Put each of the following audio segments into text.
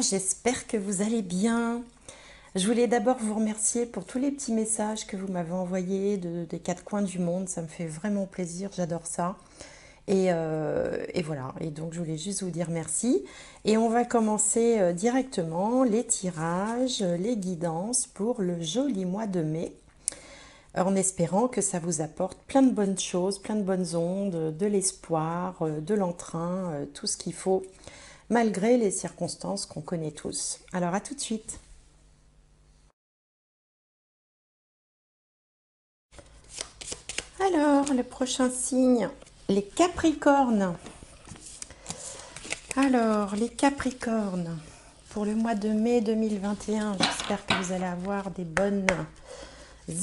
j'espère que vous allez bien. Je voulais d'abord vous remercier pour tous les petits messages que vous m'avez envoyés des quatre coins du monde. Ça me fait vraiment plaisir, j'adore ça. Et voilà, et donc je voulais juste vous dire merci. Et on va commencer directement les tirages, les guidances pour le joli mois de mai, en espérant que ça vous apporte plein de bonnes choses, plein de bonnes ondes, de l'espoir, de l'entrain, tout ce qu'il faut, malgré les circonstances qu'on connaît tous. Alors à tout de suite. Alors, le prochain signe, les Capricornes. Alors, les Capricornes, pour le mois de mai 2021, j'espère que vous allez avoir des bonnes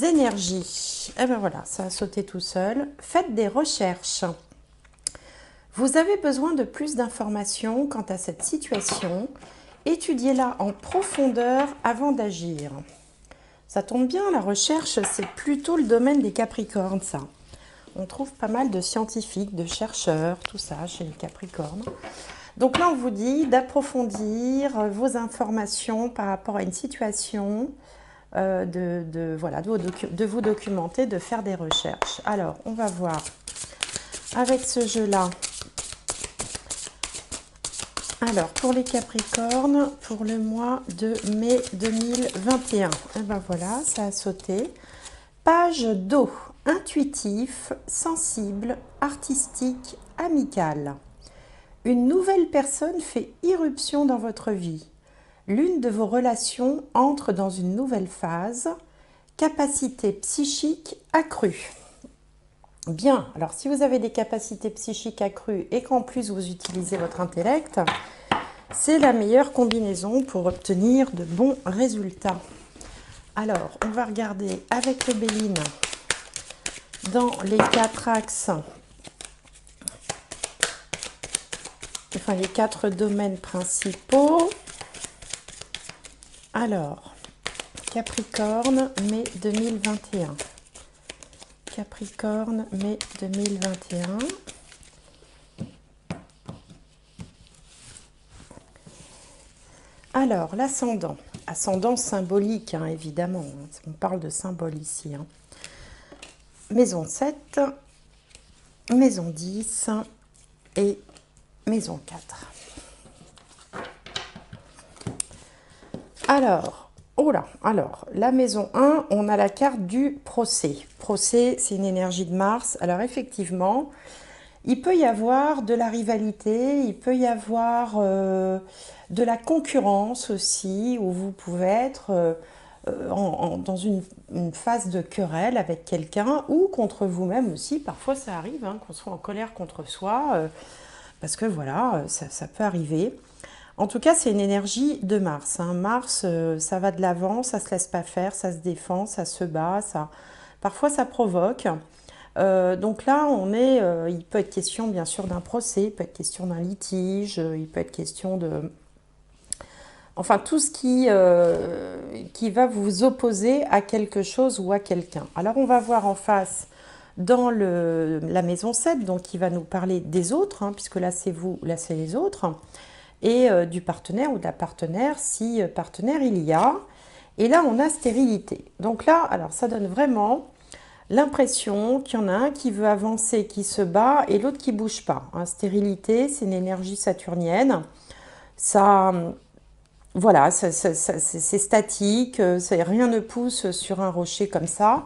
énergies. Et ben voilà, ça a sauté tout seul. Faites des recherches. Vous avez besoin de plus d'informations quant à cette situation. Étudiez-la en profondeur avant d'agir. Ça tombe bien, la recherche, c'est plutôt le domaine des Capricornes, ça. On trouve pas mal de scientifiques, de chercheurs, tout ça chez les Capricornes. Donc là, on vous dit d'approfondir vos informations par rapport à une situation, de vous documenter, de faire des recherches. Alors, on va voir avec ce jeu-là. Alors, pour les Capricornes, pour le mois de mai 2021, et ben voilà, ça a sauté. Page d'eau, intuitif, sensible, artistique, amical. Une nouvelle personne fait irruption dans votre vie. L'une de vos relations entre dans une nouvelle phase. Capacité psychique accrue. Bien, alors si vous avez des capacités psychiques accrues et qu'en plus vous utilisez votre intellect, c'est la meilleure combinaison pour obtenir de bons résultats. Alors, on va regarder avec le Béline dans les quatre axes, enfin les quatre domaines principaux. Alors, Capricorne, mai 2021. Capricorne, mai 2021. Alors, l'ascendant. Ascendant symbolique, hein, évidemment. On parle de symbole ici. Hein. Maison 7, maison 10 et maison 4. Alors, la maison 1, on a la carte du procès. Procès, c'est une énergie de Mars. Alors effectivement, il peut y avoir de la rivalité, il peut y avoir de la concurrence aussi, où vous pouvez être dans une phase de querelle avec quelqu'un ou contre vous-même aussi. Parfois, ça arrive hein, qu'on soit en colère contre soi, parce que voilà, ça peut arriver. En tout cas, c'est une énergie de Mars. Hein. Mars, ça va de l'avant, ça ne se laisse pas faire, ça se défend, ça se bat, parfois ça provoque. Donc là, il peut être question bien sûr d'un procès, il peut être question d'un litige, il peut être question de... Enfin, tout ce qui va vous opposer à quelque chose ou à quelqu'un. Alors, on va voir en face dans la maison 7, donc qui va nous parler des autres, hein, puisque là, c'est vous, là, c'est les autres, et du partenaire ou de la partenaire, si partenaire il y a. Et là, on a stérilité. Donc là, alors, ça donne vraiment l'impression qu'il y en a un qui veut avancer, qui se bat, et l'autre qui ne bouge pas. Hein, stérilité, c'est une énergie saturnienne. Ça... Voilà, c'est statique, rien ne pousse sur un rocher comme ça.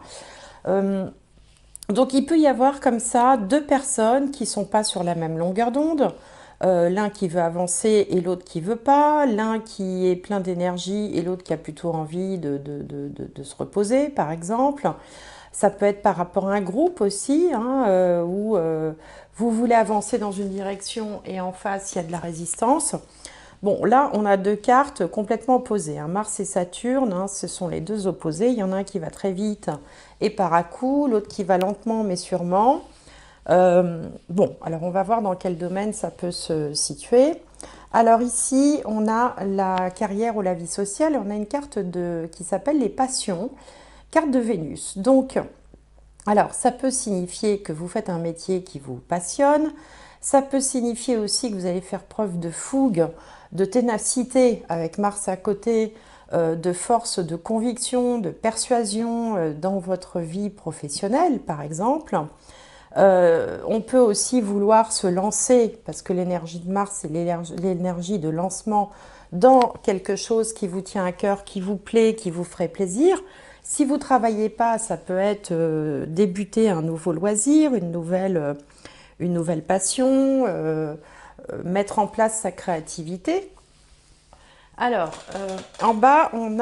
Donc il peut y avoir comme ça deux personnes qui ne sont pas sur la même longueur d'onde. L'un qui veut avancer et l'autre qui ne veut pas. L'un qui est plein d'énergie et l'autre qui a plutôt envie de se reposer, par exemple. Ça peut être par rapport à un groupe aussi, hein, où vous voulez avancer dans une direction et en face, il y a de la résistance. Bon, là, on a deux cartes complètement opposées. Hein. Mars et Saturne, hein, ce sont les deux opposés. Il y en a un qui va très vite et par à-coup, l'autre qui va lentement mais sûrement. Bon, alors on va voir dans quel domaine ça peut se situer. Alors ici, on a la carrière ou la vie sociale. On a une carte qui s'appelle les passions, carte de Vénus. Donc, alors, ça peut signifier que vous faites un métier qui vous passionne. Ça peut signifier aussi que vous allez faire preuve de fougue, de ténacité avec Mars à côté, de force de conviction, de persuasion dans votre vie professionnelle, par exemple. On peut aussi vouloir se lancer, parce que l'énergie de Mars, c'est l'énergie de lancement dans quelque chose qui vous tient à cœur, qui vous plaît, qui vous ferait plaisir. Si vous ne travaillez pas, ça peut être débuter un nouveau loisir, une nouvelle passion, mettre en place sa créativité. Alors, en bas, on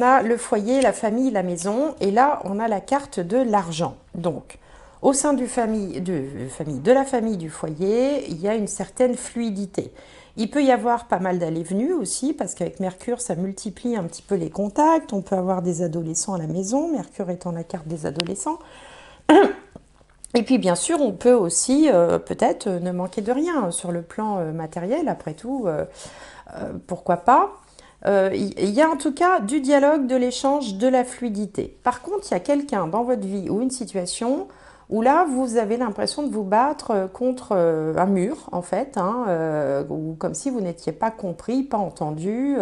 a le foyer, la famille, la maison, et là, on a la carte de l'argent. Donc, au sein de la famille du foyer, il y a une certaine fluidité. Il peut y avoir pas mal d'allées-venues aussi, parce qu'avec Mercure, ça multiplie un petit peu les contacts. On peut avoir des adolescents à la maison, Mercure étant la carte des adolescents. Et puis, bien sûr, on peut aussi peut-être ne manquer de rien sur le plan matériel, après tout, pourquoi pas. Il y a en tout cas du dialogue, de l'échange, de la fluidité. Par contre, il y a quelqu'un dans votre vie ou une situation où là, vous avez l'impression de vous battre contre un mur, en fait, hein, ou comme si vous n'étiez pas compris, pas entendu.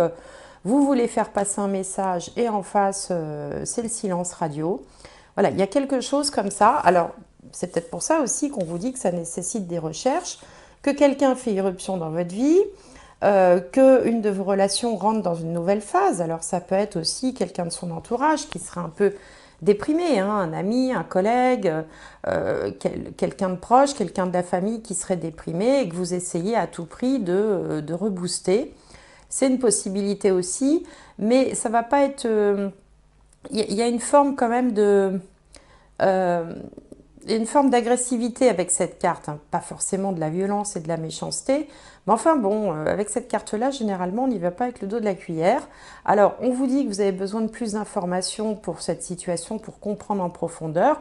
Vous voulez faire passer un message et en face, c'est le silence radio. Voilà, il y a quelque chose comme ça. Alors, c'est peut-être pour ça aussi qu'on vous dit que ça nécessite des recherches, que quelqu'un fait irruption dans votre vie, qu'une de vos relations rentre dans une nouvelle phase. Alors ça peut être aussi quelqu'un de son entourage qui serait un peu déprimé, hein, un ami, un collègue, quelqu'un de proche, quelqu'un de la famille qui serait déprimé et que vous essayez à tout prix de rebooster. C'est une possibilité aussi, mais ça va pas être... Il y a une forme quand même de... une forme d'agressivité avec cette carte, hein. Pas forcément de la violence et de la méchanceté, mais enfin bon, avec cette carte-là, généralement, on n'y va pas avec le dos de la cuillère. Alors, on vous dit que vous avez besoin de plus d'informations pour cette situation, pour comprendre en profondeur.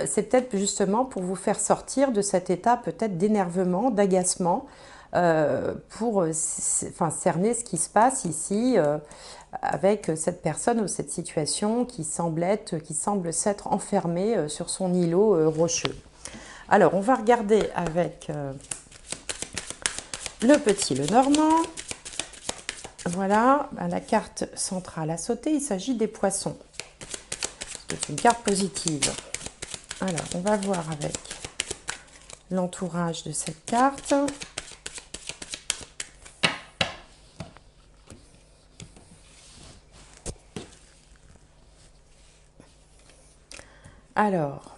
C'est peut-être justement pour vous faire sortir de cet état peut-être d'énervement, d'agacement, pour cerner ce qui se passe ici avec cette personne ou cette situation qui semble s'être enfermée sur son îlot rocheux. Alors, on va regarder avec le petit Lenormand. Voilà, la carte centrale à sauter, il s'agit des poissons. C'est une carte positive. Alors, on va voir avec l'entourage de cette carte. Alors,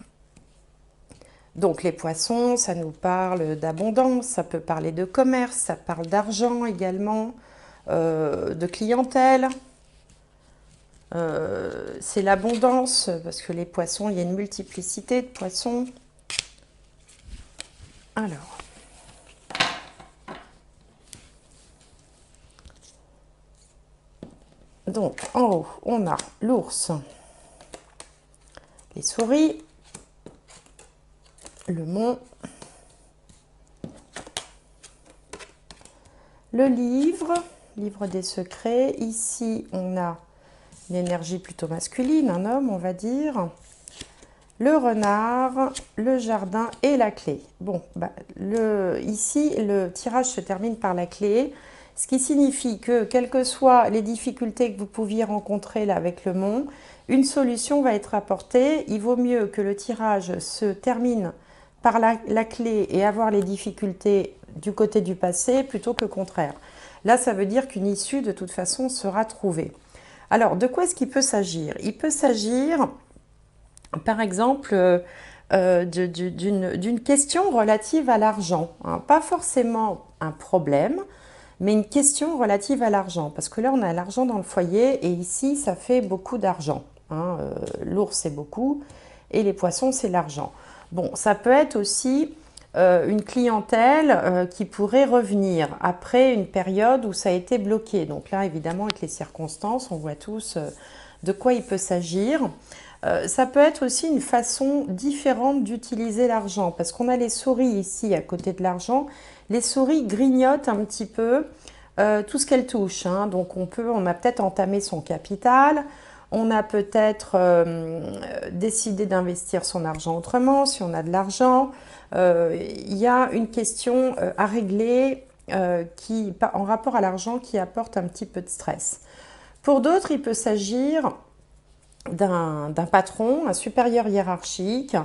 donc les poissons, ça nous parle d'abondance, ça peut parler de commerce, ça parle d'argent également, de clientèle. C'est l'abondance, parce que les poissons, il y a une multiplicité de poissons. Alors, donc en haut, on a l'ours, les souris, le mont, le livre des secrets. Ici, on a l'énergie plutôt masculine, un homme, on va dire. Le renard, le jardin et la clé. Bon, ici, le tirage se termine par la clé, ce qui signifie que, quelles que soient les difficultés que vous pouviez rencontrer là avec le mont, une solution va être apportée. Il vaut mieux que le tirage se termine par la clé et avoir les difficultés du côté du passé plutôt que le contraire. Là, ça veut dire qu'une issue, de toute façon, sera trouvée. Alors, de quoi est-ce qu'il peut s'agir? Il peut s'agir, par exemple, d'une question relative à l'argent, hein. Pas forcément un problème, mais une question relative à l'argent. Parce que là, on a l'argent dans le foyer et ici, ça fait beaucoup d'argent, hein. L'ours, c'est beaucoup et les poissons, c'est l'argent. Bon, ça peut être aussi une clientèle qui pourrait revenir après une période où ça a été bloqué. Donc là, évidemment, avec les circonstances, on voit tous de quoi il peut s'agir. Ça peut être aussi une façon différente d'utiliser l'argent, parce qu'on a les souris ici à côté de l'argent. Les souris grignotent un petit peu tout ce qu'elles touchent, hein. Donc on a peut-être entamé son capital, On a peut-être décidé d'investir son argent autrement, si on a de l'argent. Il y a une question à régler en rapport à l'argent qui apporte un petit peu de stress. Pour d'autres, il peut s'agir d'un patron, un supérieur hiérarchique,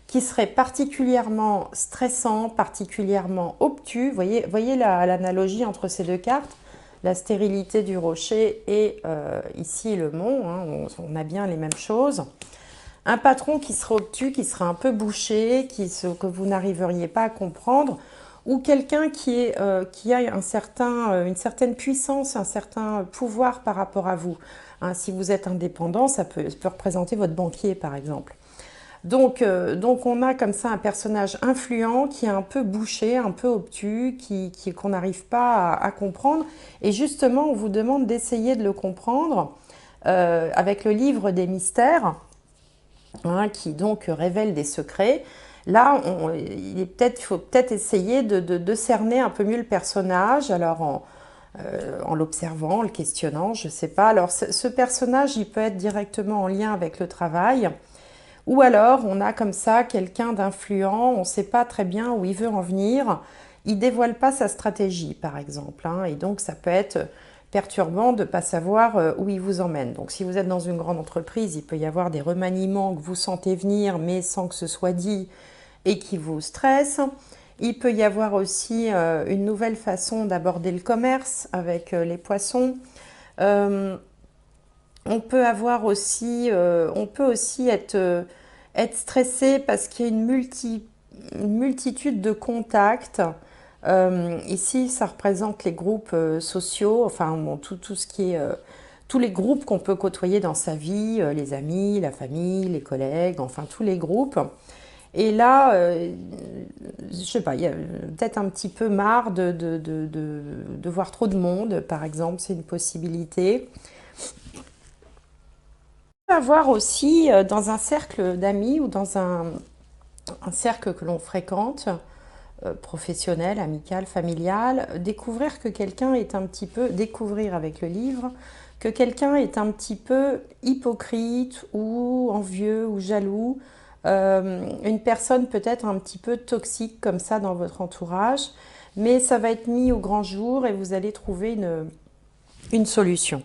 qui serait particulièrement stressant, particulièrement obtus. Voyez l'analogie entre ces deux cartes, la stérilité du rocher et ici le mont, hein, on a bien les mêmes choses. Un patron qui serait obtus, qui serait un peu bouché, que vous n'arriveriez pas à comprendre, ou quelqu'un qui a une certaine puissance, un certain pouvoir par rapport à vous. Hein, si vous êtes indépendant, ça peut représenter votre banquier, par exemple. Donc on a comme ça un personnage influent qui est un peu bouché, un peu obtus, qu'on n'arrive pas à comprendre. Et justement, on vous demande d'essayer de le comprendre avec le livre des mystères, hein, qui donc révèle des secrets. Là, il faut peut-être essayer de cerner un peu mieux le personnage, alors en l'observant, en le questionnant, je ne sais pas. Alors ce personnage, il peut être directement en lien avec le travail, ou alors on a comme ça quelqu'un d'influent, on ne sait pas très bien où il veut en venir, il ne dévoile pas sa stratégie par exemple, hein, et donc ça peut être perturbant de ne pas savoir où il vous emmène. Donc si vous êtes dans une grande entreprise, il peut y avoir des remaniements que vous sentez venir mais sans que ce soit dit et qui vous stressent. Il peut y avoir aussi une nouvelle façon d'aborder le commerce avec les poissons. Euh, on peut aussi être stressé parce qu'il y a une multitude de contacts. Ici, ça représente les groupes sociaux, enfin bon, tout ce qui est tous les groupes qu'on peut côtoyer dans sa vie, les amis, la famille, les collègues, enfin tous les groupes. Et là, je sais pas, il y a peut-être un petit peu marre de voir trop de monde, par exemple, c'est une possibilité. On peut avoir aussi dans un cercle d'amis ou dans un cercle que l'on fréquente, professionnel, amical, familial, découvrir avec le livre, que quelqu'un est un petit peu hypocrite ou envieux ou jaloux, une personne peut-être un petit peu toxique comme ça dans votre entourage, mais ça va être mis au grand jour et vous allez trouver une solution.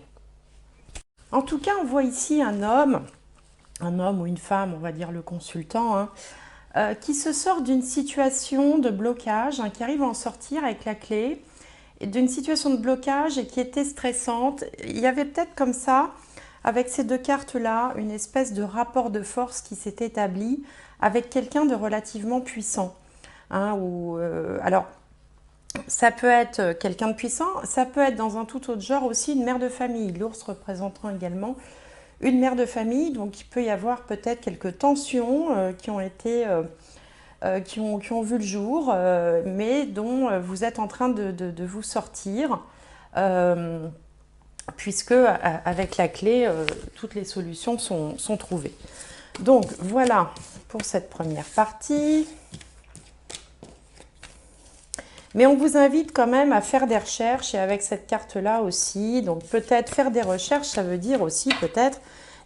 En tout cas, on voit ici un homme ou une femme, on va dire le consultant, hein, qui se sort d'une situation de blocage, hein, qui arrive à en sortir avec la clé, d'une situation de blocage et qui était stressante. Il y avait peut-être comme ça, avec ces deux cartes-là, une espèce de rapport de force qui s'est établi avec quelqu'un de relativement puissant. Hein, alors, ça peut être quelqu'un de puissant, ça peut être dans un tout autre genre aussi une mère de famille, l'ours représentant également une mère de famille, donc il peut y avoir peut-être quelques tensions qui ont vu le jour, mais dont vous êtes en train de vous sortir, euh, puisque avec la clé, toutes les solutions sont trouvées. Donc voilà pour cette première partie. Mais on vous invite quand même à faire des recherches et avec cette carte-là aussi, donc peut-être faire des recherches, ça veut dire aussi peut-être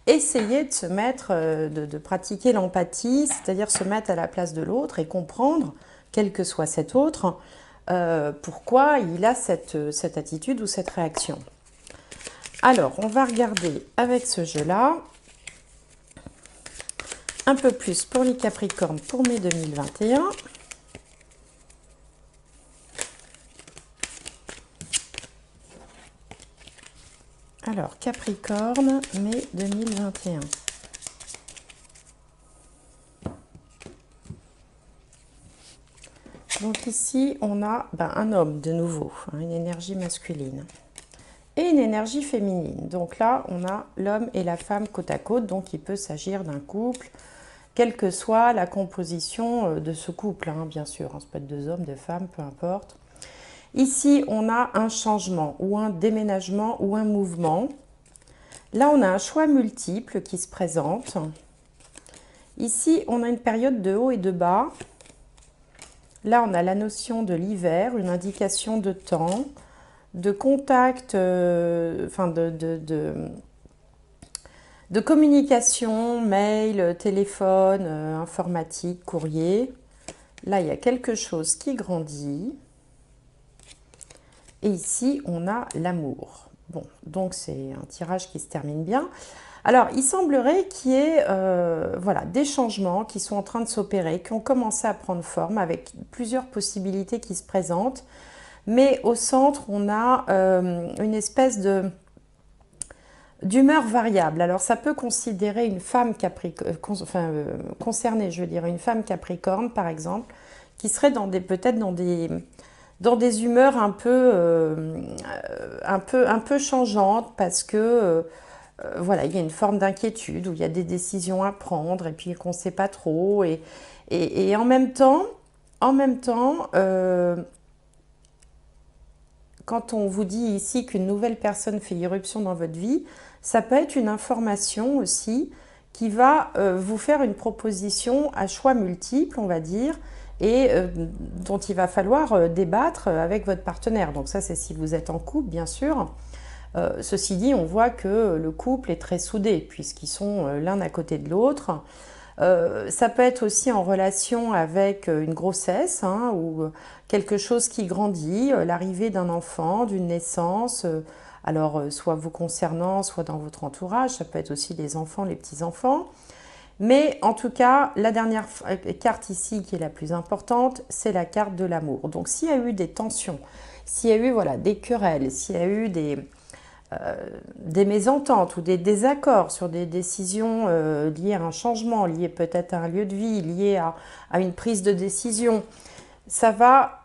essayer de se mettre, de pratiquer l'empathie, c'est-à-dire se mettre à la place de l'autre et comprendre, quel que soit cet autre, pourquoi il a cette attitude ou cette réaction. Alors, on va regarder avec ce jeu-là un peu plus pour les Capricornes pour mai 2021. Alors, Capricorne, mai 2021. Donc ici, on a un homme de nouveau, hein, une énergie masculine. Et une énergie féminine. Donc là, on a l'homme et la femme côte à côte, donc il peut s'agir d'un couple, quelle que soit la composition de ce couple, hein, bien sûr. Hein, ça peut être deux hommes, deux femmes, peu importe. Ici, on a un changement ou un déménagement ou un mouvement. Là, on a un choix multiple qui se présente. Ici, on a une période de haut et de bas. Là, on a la notion de l'hiver, une indication de temps, de contact, de communication, mail, téléphone, informatique, courrier. Là, il y a quelque chose qui grandit. Et ici, on a l'amour. Bon, donc c'est un tirage qui se termine bien. Alors, il semblerait qu'il y ait voilà, des changements qui sont en train de s'opérer, qui ont commencé à prendre forme avec plusieurs possibilités qui se présentent. Mais au centre, on a une espèce d'humeur variable. Alors, ça peut considérer une femme concerner, je veux dire, une femme capricorne, par exemple, qui serait peut-être dans des humeurs un peu changeantes parce que voilà, il y a une forme d'inquiétude où il y a des décisions à prendre et puis qu'on ne sait pas trop. Et en même temps quand on vous dit ici qu'une nouvelle personne fait irruption dans votre vie, ça peut être une information aussi qui va vous faire une proposition à choix multiples, on va dire, et dont il va falloir débattre avec votre partenaire. Donc ça, c'est si vous êtes en couple, bien sûr. Ceci dit, on voit que le couple est très soudé, puisqu'ils sont l'un à côté de l'autre. Ça peut être aussi en relation avec une grossesse hein, ou quelque chose qui grandit, l'arrivée d'un enfant, d'une naissance, alors soit vous concernant, soit dans votre entourage, ça peut être aussi les enfants, les petits-enfants. Mais en tout cas, la dernière carte ici qui est la plus importante, c'est la carte de l'amour. Donc s'il y a eu des tensions, s'il y a eu voilà, des querelles, s'il y a eu des mésententes ou des désaccords sur des décisions liées à un changement, liées peut-être à un lieu de vie, liées à une prise de décision, ça va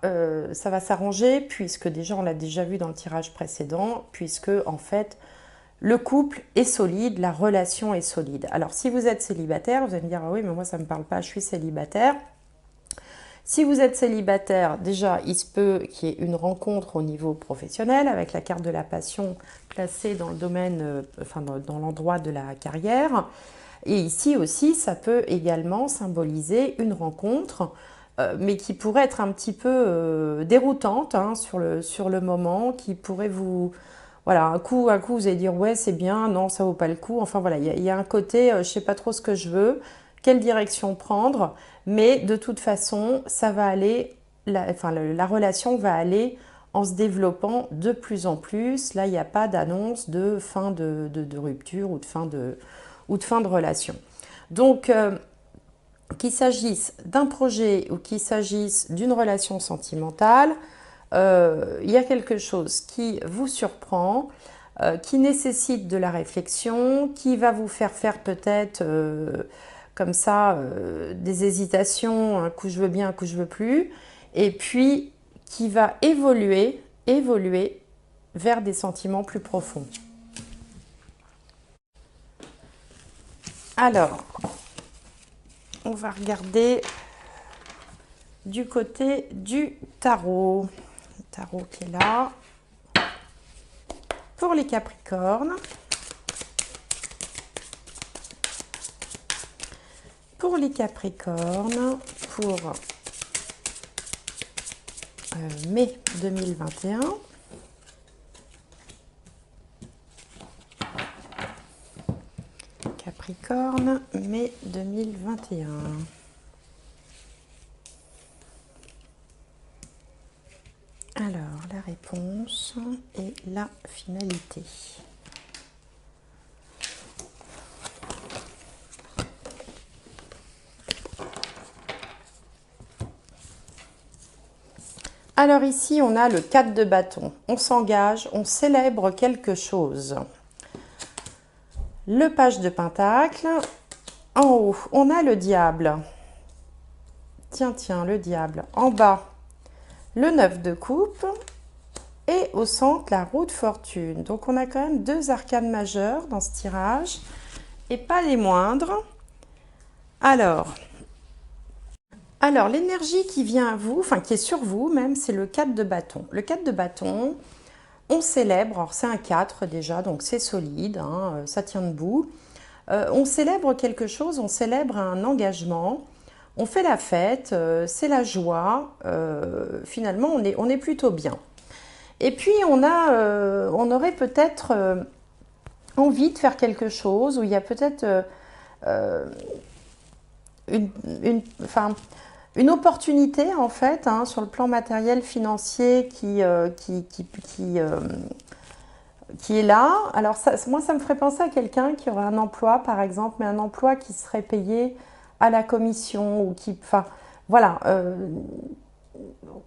s'arranger puisque déjà on l'a déjà vu dans le tirage précédent, puisque en fait le couple est solide, la relation est solide. Alors si vous êtes célibataire, vous allez me dire ah oui mais moi ça ne me parle pas, je suis célibataire. Si vous êtes célibataire, déjà, il se peut qu'il y ait une rencontre au niveau professionnel avec la carte de la passion placée dans le domaine, enfin dans l'endroit de la carrière. Et ici aussi, ça peut également symboliser une rencontre, mais qui pourrait être un petit peu déroutante hein, sur le moment, qui pourrait vous... Voilà, un coup, vous allez dire ouais, c'est bien, non, ça vaut pas le coup. Enfin voilà, il y a un côté, je sais pas trop ce que je veux, quelle direction prendre, mais de toute façon, ça va aller, la relation va aller en se développant de plus en plus. Là, il n'y a pas d'annonce de fin de rupture ou de fin de relation. Donc, qu'il s'agisse d'un projet ou qu'il s'agisse d'une relation sentimentale, il y a quelque chose qui vous surprend, qui nécessite de la réflexion, qui va vous faire peut-être comme ça des hésitations, un coup je veux bien, un coup je veux plus, et puis qui va évoluer vers des sentiments plus profonds. Alors, on va regarder du côté du tarot. Le tarot qui est là. Pour les Capricornes. Pour les Capricornes, pour mai 2021. Capricorne, mai 2021. Alors, la réponse et la finalité. Alors ici, on a le 4 de bâton. On s'engage, on célèbre quelque chose. Le page de pentacle. En haut, on a le diable. Tiens, le diable. En bas, le 9 de coupe. Et au centre, la roue de fortune. Donc, on a quand même deux arcanes majeures dans ce tirage. Et pas les moindres. Alors l'énergie qui vient à vous, enfin qui est sur vous même, c'est le 4 de bâton. Le 4 de bâton, on célèbre, alors c'est un 4 déjà, donc c'est solide, hein, ça tient debout. On célèbre quelque chose, on célèbre un engagement, on fait la fête, c'est la joie, finalement on est plutôt bien. Et puis on aurait peut-être envie de faire quelque chose, où il y a peut-être euh, une, enfin, une opportunité en fait hein, sur le plan matériel financier qui est là. Alors ça, moi, ça me ferait penser à quelqu'un qui aurait un emploi, par exemple, mais un emploi qui serait payé à la commission ou qui, enfin, voilà,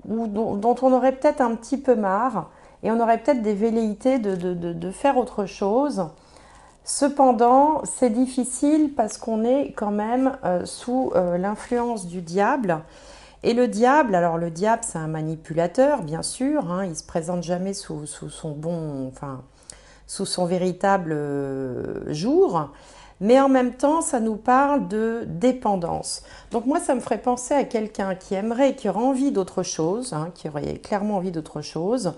dont on aurait peut-être un petit peu marre et on aurait peut-être des velléités de faire autre chose. Cependant, c'est difficile parce qu'on est quand même sous l'influence du diable. Et le diable, alors le diable, c'est un manipulateur, bien sûr. Hein, il se présente jamais sous son bon, enfin, sous son véritable jour. Mais en même temps, ça nous parle de dépendance. Donc moi, ça me ferait penser à quelqu'un qui aimerait, qui aurait envie d'autre chose, hein, qui aurait clairement envie d'autre chose.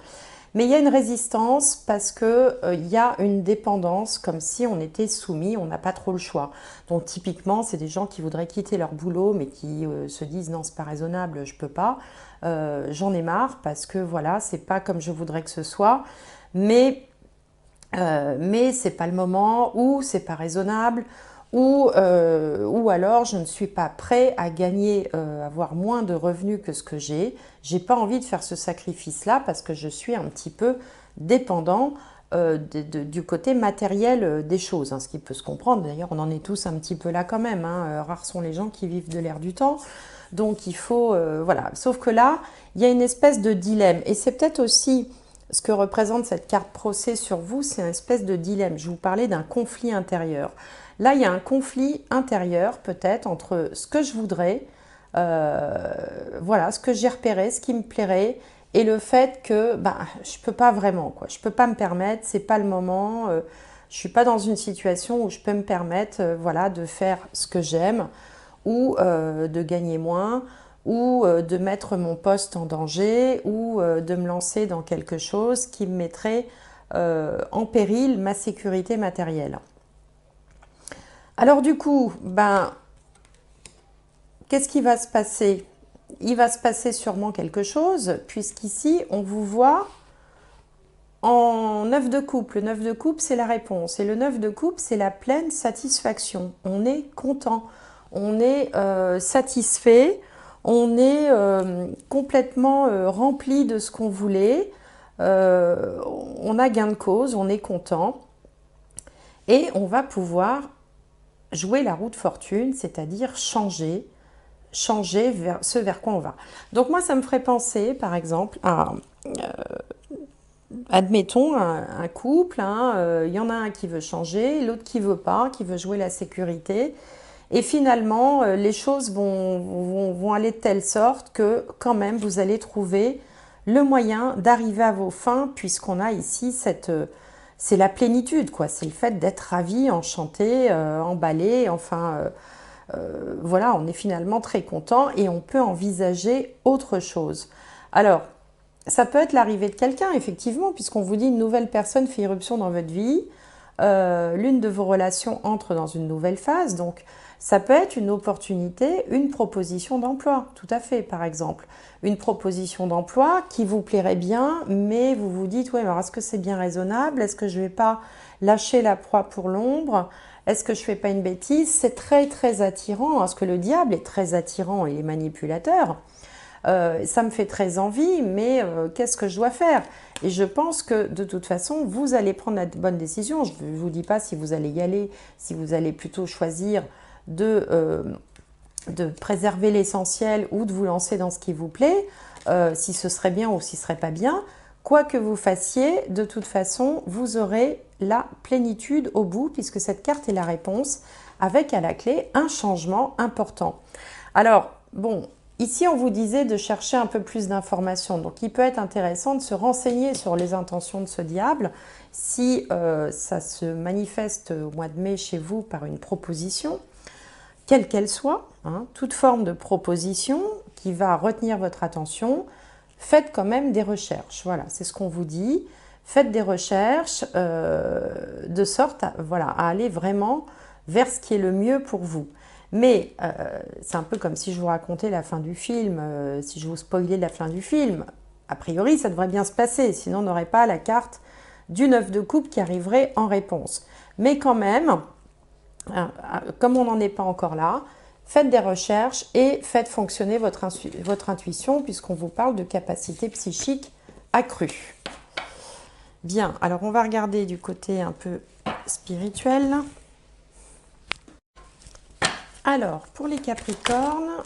Mais il y a une résistance parce que il y a une dépendance, comme si on était soumis, on n'a pas trop le choix. Donc typiquement, c'est des gens qui voudraient quitter leur boulot, mais qui se disent non, c'est pas raisonnable, je peux pas. J'en ai marre parce que voilà, c'est pas comme je voudrais que ce soit. Mais c'est pas le moment, ou c'est pas raisonnable, ou alors je ne suis pas prêt à gagner, avoir moins de revenus que ce que j'ai. J'ai pas envie de faire ce sacrifice-là parce que je suis un petit peu dépendant du côté matériel des choses, hein, ce qui peut se comprendre. D'ailleurs, on en est tous un petit peu là quand même. Hein. Rares sont les gens qui vivent de l'air du temps. Donc il faut, voilà. Sauf que là, il y a une espèce de dilemme. Et c'est peut-être aussi ce que représente cette carte procès sur vous, c'est une espèce de dilemme. Je vous parlais d'un conflit intérieur. Là, il y a un conflit intérieur peut-être entre ce que je voudrais, voilà, ce que j'ai repéré, ce qui me plairait, et le fait que bah, je ne peux pas vraiment, quoi. Je ne peux pas me permettre, c'est pas le moment. Je ne suis pas dans une situation où je peux me permettre voilà, de faire ce que j'aime ou de gagner moins ou de mettre mon poste en danger ou de me lancer dans quelque chose qui me mettrait en péril ma sécurité matérielle. Alors du coup, ben, qu'est-ce qui va se passer? Il va se passer sûrement quelque chose, puisqu'ici, on vous voit en 9 de coupe. Le 9 de coupe, c'est la réponse. Et le 9 de coupe, c'est la pleine satisfaction. On est content, on est satisfait, on est complètement rempli de ce qu'on voulait. On a gain de cause, on est content. Et on va pouvoir jouer la roue de fortune, c'est-à-dire changer vers ce vers quoi on va. Donc moi, ça me ferait penser, par exemple, à, admettons, un couple, hein, y en a un qui veut changer, l'autre qui veut pas, qui veut jouer la sécurité. Et finalement, les choses vont aller de telle sorte que quand même, vous allez trouver le moyen d'arriver à vos fins, puisqu'on a ici cette... c'est la plénitude, quoi. C'est le fait d'être ravi, enchanté, emballé, enfin... voilà, on est finalement très content et on peut envisager autre chose. Alors, ça peut être l'arrivée de quelqu'un, effectivement, puisqu'on vous dit une nouvelle personne fait irruption dans votre vie, l'une de vos relations entre dans une nouvelle phase, donc ça peut être une opportunité, une proposition d'emploi, tout à fait, par exemple. Une proposition d'emploi qui vous plairait bien, mais vous vous dites, ouais, alors est-ce que c'est bien raisonnable? Est-ce que je ne vais pas lâcher la proie pour l'ombre? Est-ce que je ne fais pas une bêtise? C'est très, très attirant, parce que le diable est très attirant et est manipulateur. Ça me fait très envie, mais qu'est-ce que je dois faire? Et je pense que de toute façon, vous allez prendre la bonne décision. Je ne vous dis pas si vous allez y aller, si vous allez plutôt choisir de préserver l'essentiel ou de vous lancer dans ce qui vous plaît, si ce serait bien ou si ce serait pas bien. Quoi que vous fassiez, de toute façon, vous aurez la plénitude au bout, puisque cette carte est la réponse, avec à la clé un changement important. Alors, bon, ici on vous disait de chercher un peu plus d'informations, donc il peut être intéressant de se renseigner sur les intentions de ce diable, si ça se manifeste au mois de mai chez vous par une proposition, quelle qu'elle soit, hein, toute forme de proposition qui va retenir votre attention, faites quand même des recherches. Voilà, c'est ce qu'on vous dit. Faites des recherches de sorte voilà, à aller vraiment vers ce qui est le mieux pour vous. Mais c'est un peu comme si je vous racontais la fin du film, si je vous spoilais la fin du film. A priori, ça devrait bien se passer, sinon on n'aurait pas la carte du 9 de coupe qui arriverait en réponse. Mais quand même, comme on n'en est pas encore là, faites des recherches et faites fonctionner votre intuition puisqu'on vous parle de capacité psychique accrue. Bien, alors on va regarder du côté un peu spirituel. Alors, pour les Capricornes,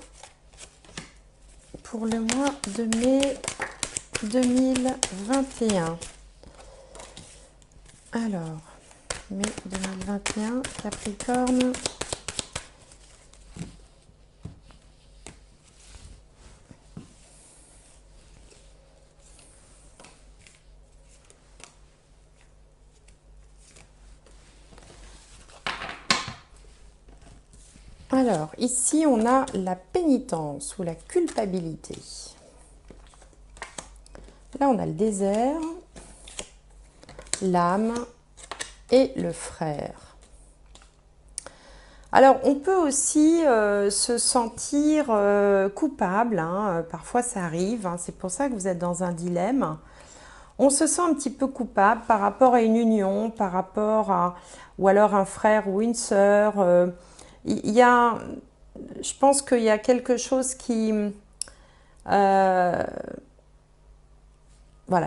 pour le mois de mai 2021. Alors, mai 2021, Capricorne. Alors, ici, on a la pénitence ou la culpabilité. Là, on a le désert, l'âme et le frère. Alors, on peut aussi se sentir coupable, hein. Parfois ça arrive, hein. C'est pour ça que vous êtes dans un dilemme. On se sent un petit peu coupable par rapport à une union, par rapport à, ou alors un frère ou une sœur. Je pense qu'il y a quelque chose qui... voilà,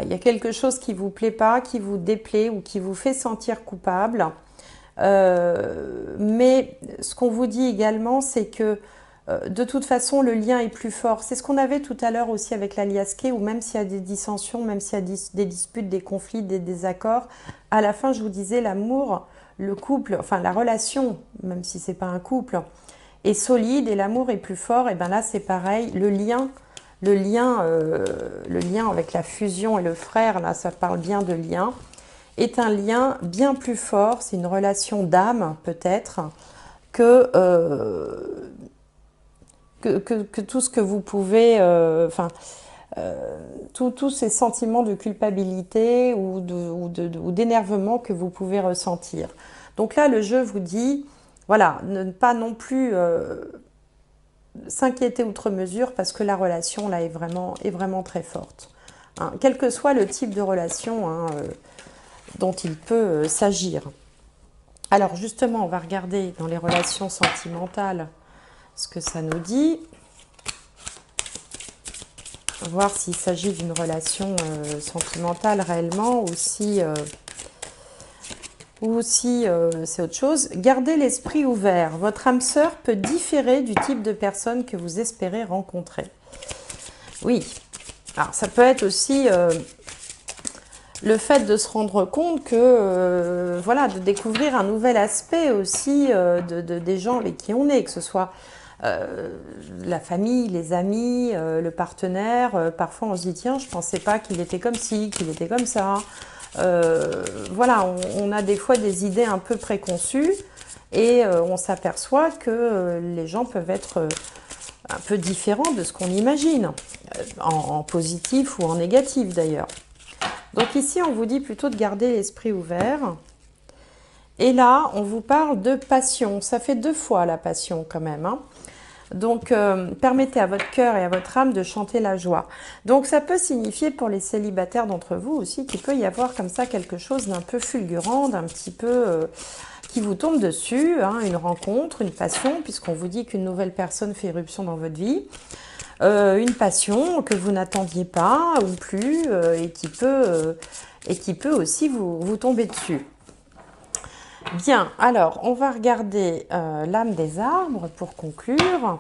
il y a quelque chose qui ne vous plaît pas, qui vous déplaît ou qui vous fait sentir coupable. Mais ce qu'on vous dit également, c'est que de toute façon, le lien est plus fort. C'est ce qu'on avait tout à l'heure aussi avec la liasquée, où même s'il y a des dissensions, même s'il y a des disputes, des conflits, des désaccords, à la fin, je vous disais, l'amour, le couple, enfin la relation, même si c'est pas un couple, est solide et l'amour est plus fort. Et bien là, c'est pareil, le lien avec la fusion et le frère, là, ça parle bien de lien, est un lien bien plus fort. C'est une relation d'âme, peut-être, que tout ce que vous pouvez, tous ces sentiments de culpabilité ou d'énervement que vous pouvez ressentir. Donc là, le jeu vous dit, voilà, ne pas non plus s'inquiéter outre mesure parce que la relation là est vraiment très forte. Hein, quel que soit le type de relation dont il peut s'agir. Alors justement, on va regarder dans les relations sentimentales ce que ça nous dit. Voir s'il s'agit d'une relation sentimentale réellement ou si c'est autre chose. Gardez l'esprit ouvert. Votre âme sœur peut différer du type de personne que vous espérez rencontrer. Oui, alors ça peut être aussi le fait de se rendre compte que, voilà, de découvrir un nouvel aspect aussi des gens avec qui on est, que ce soit la famille, les amis, le partenaire. Parfois on se dit tiens, je pensais pas qu'il était comme ci, qu'il était comme ça. Voilà, on a des fois des idées un peu préconçues et on s'aperçoit que les gens peuvent être un peu différents de ce qu'on imagine, en positif ou en négatif d'ailleurs. Donc ici on vous dit plutôt de garder l'esprit ouvert. Et là on vous parle de passion, ça fait 2 fois la passion quand même, hein. Donc, permettez à votre cœur et à votre âme de chanter la joie. Donc, ça peut signifier pour les célibataires d'entre vous aussi qu'il peut y avoir comme ça quelque chose d'un peu fulgurant, d'un petit peu qui vous tombe dessus, hein, une rencontre, une passion, puisqu'on vous dit qu'une nouvelle personne fait irruption dans votre vie. Une passion que vous n'attendiez pas ou plus et qui peut aussi vous tomber dessus. Bien, alors on va regarder l'âme des arbres pour conclure.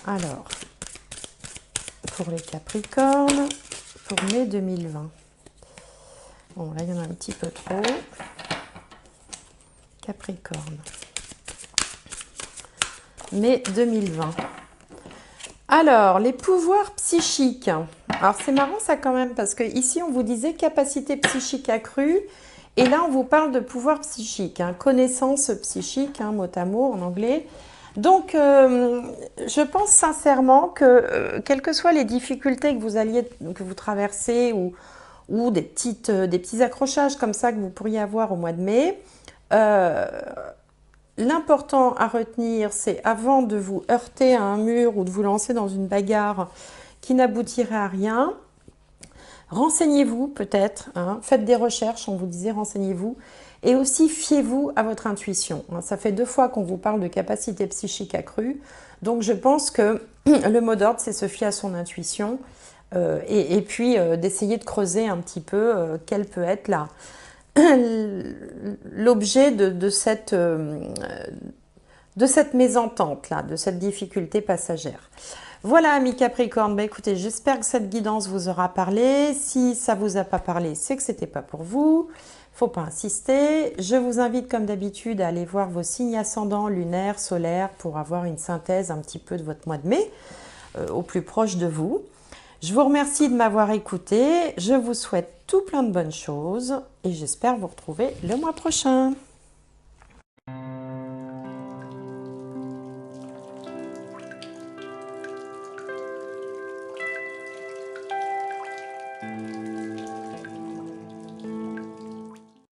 Alors, pour les Capricornes, pour mai 2020. Bon, là, il y en a un petit peu trop. Capricorne. Mai 2020. Alors, les pouvoirs psychiques. Alors, c'est marrant ça quand même, parce que ici, on vous disait capacité psychique accrue. Et là, on vous parle de pouvoir psychique, hein, connaissance psychique, hein, mot à mot en anglais. Donc, je pense sincèrement que, quelles que soient les difficultés que vous traversez ou des petits accrochages comme ça que vous pourriez avoir au mois de mai, l'important à retenir, c'est avant de vous heurter à un mur ou de vous lancer dans une bagarre qui n'aboutirait à rien, renseignez-vous peut-être, hein, faites des recherches, on vous disait renseignez-vous, Et aussi, fiez-vous à votre intuition. Ça fait 2 fois qu'on vous parle de capacité psychique accrue. Donc, je pense que le mot d'ordre, c'est se fier à son intuition et puis d'essayer de creuser un petit peu quelle peut être l'objet de cette mésentente-là, de cette difficulté passagère. Voilà, amis Capricorne, bah écoutez, j'espère que cette guidance vous aura parlé. Si ça vous a pas parlé, c'est que c'était pas pour vous. Faut pas insister. Je vous invite comme d'habitude à aller voir vos signes ascendants, lunaires, solaires pour avoir une synthèse un petit peu de votre mois de mai au plus proche de vous. Je vous remercie de m'avoir écouté. Je vous souhaite tout plein de bonnes choses et j'espère vous retrouver le mois prochain.